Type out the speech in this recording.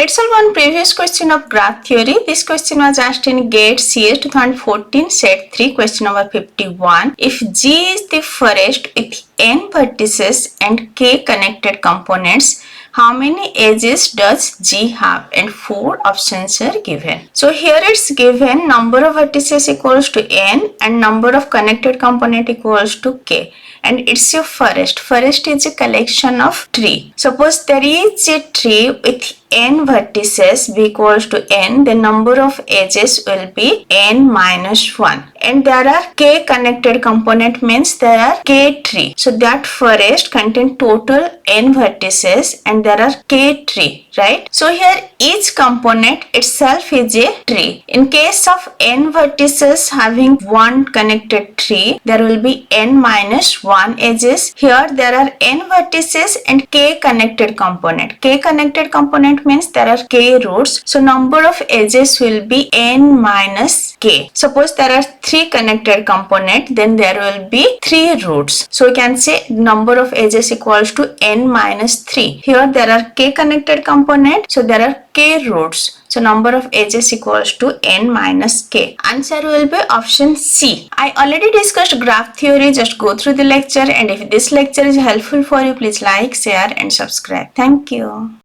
Let's solve one previous question of graph theory. This question was asked in GATE CS 2014 set 3 question number 51. If G is the forest with n vertices and k connected components, how many edges does G have? And 4 options are given. So here it's given number of vertices equals to n and number of connected component equals to k. And it's your forest. Forest is a collection of tree. Suppose there is a tree with n vertices b equals to n, the number of edges will be n minus 1. And there are k connected component means there are k tree. So that forest contains total n vertices and there are k tree, right? So here each component itself is a tree. In case of n vertices having one connected tree, there will be n minus 1 edges. Here there are n vertices and k connected component. K connected component means there are k roots. So number of edges will be n minus k. Suppose there are 3 connected component, then there will be 3 roots. So we can say number of edges equals to n minus 3. Here there are k connected component, so there are k roots. So number of edges equals to n minus k. Answer will be option C. I already discussed graph theory. Just go through the lecture, and if this lecture is helpful for you, please like, share and subscribe. Thank you.